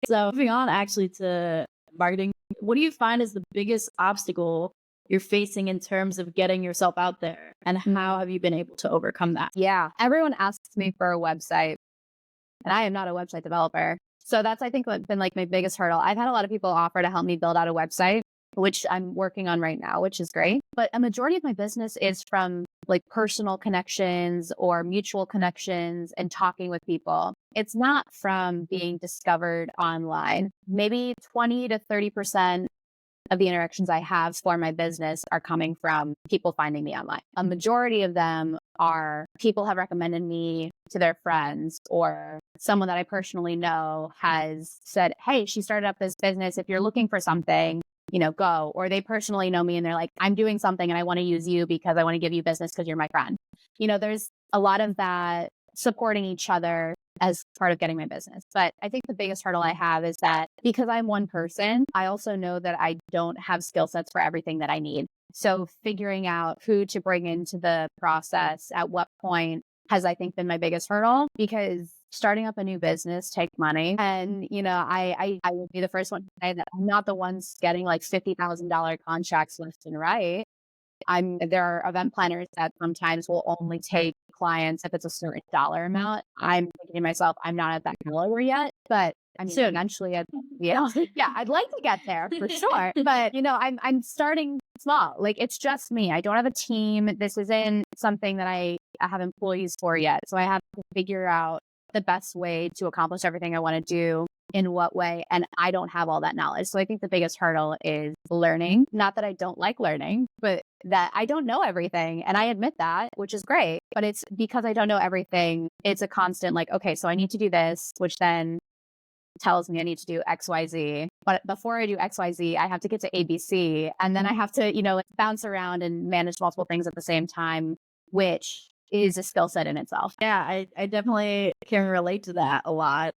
So moving on actually to marketing, what do you find is the biggest obstacle you're facing in terms of getting yourself out there? And how have you been able to overcome that? Yeah. Everyone asks me for a website, and I am not a website developer. So that's, I think, what been like my biggest hurdle. I've had a lot of people offer to help me build out a website, which I'm working on right now, which is great. But a majority of my business is from like personal connections or mutual connections and talking with people. It's not from being discovered online. Maybe 20 to 30% of the interactions I have for my business are coming from people finding me online. A majority of them are people have recommended me to their friends, or someone that I personally know has said, hey, she started up this business. If you're looking for something, go. Or they personally know me and they're like, I'm doing something and I want to use you because I want to give you business because you're my friend. There's a lot of that supporting each other as part of getting my business. But I think the biggest hurdle I have is that because I'm one person, I also know that I don't have skill sets for everything that I need. So figuring out who to bring into the process at what point has, I think, been my biggest hurdle, because starting up a new business takes money. And, I will be the first one to say that I'm not the ones getting like $50,000 contracts left and right. There are event planners that sometimes will only take clients if it's a certain dollar amount. I'm thinking to myself, I'm not at that caliber yet, but I mean, Soon. eventually, yeah, I'd like to get there for sure. But I'm starting small. Like, it's just me. I don't have a team. This isn't something that I have employees for yet. So I have to figure out the best way to accomplish everything I want to do, in what way. And I don't have all that knowledge. So I think the biggest hurdle is learning. Not that I don't like learning, but that I don't know everything. And I admit that, which is great. But it's because I don't know everything. It's a constant like, okay, so I need to do this, which then tells me I need to do XYZ. But before I do XYZ, I have to get to ABC. And then I have to, bounce around and manage multiple things at the same time, which is a skill set in itself. Yeah, I definitely can relate to that a lot.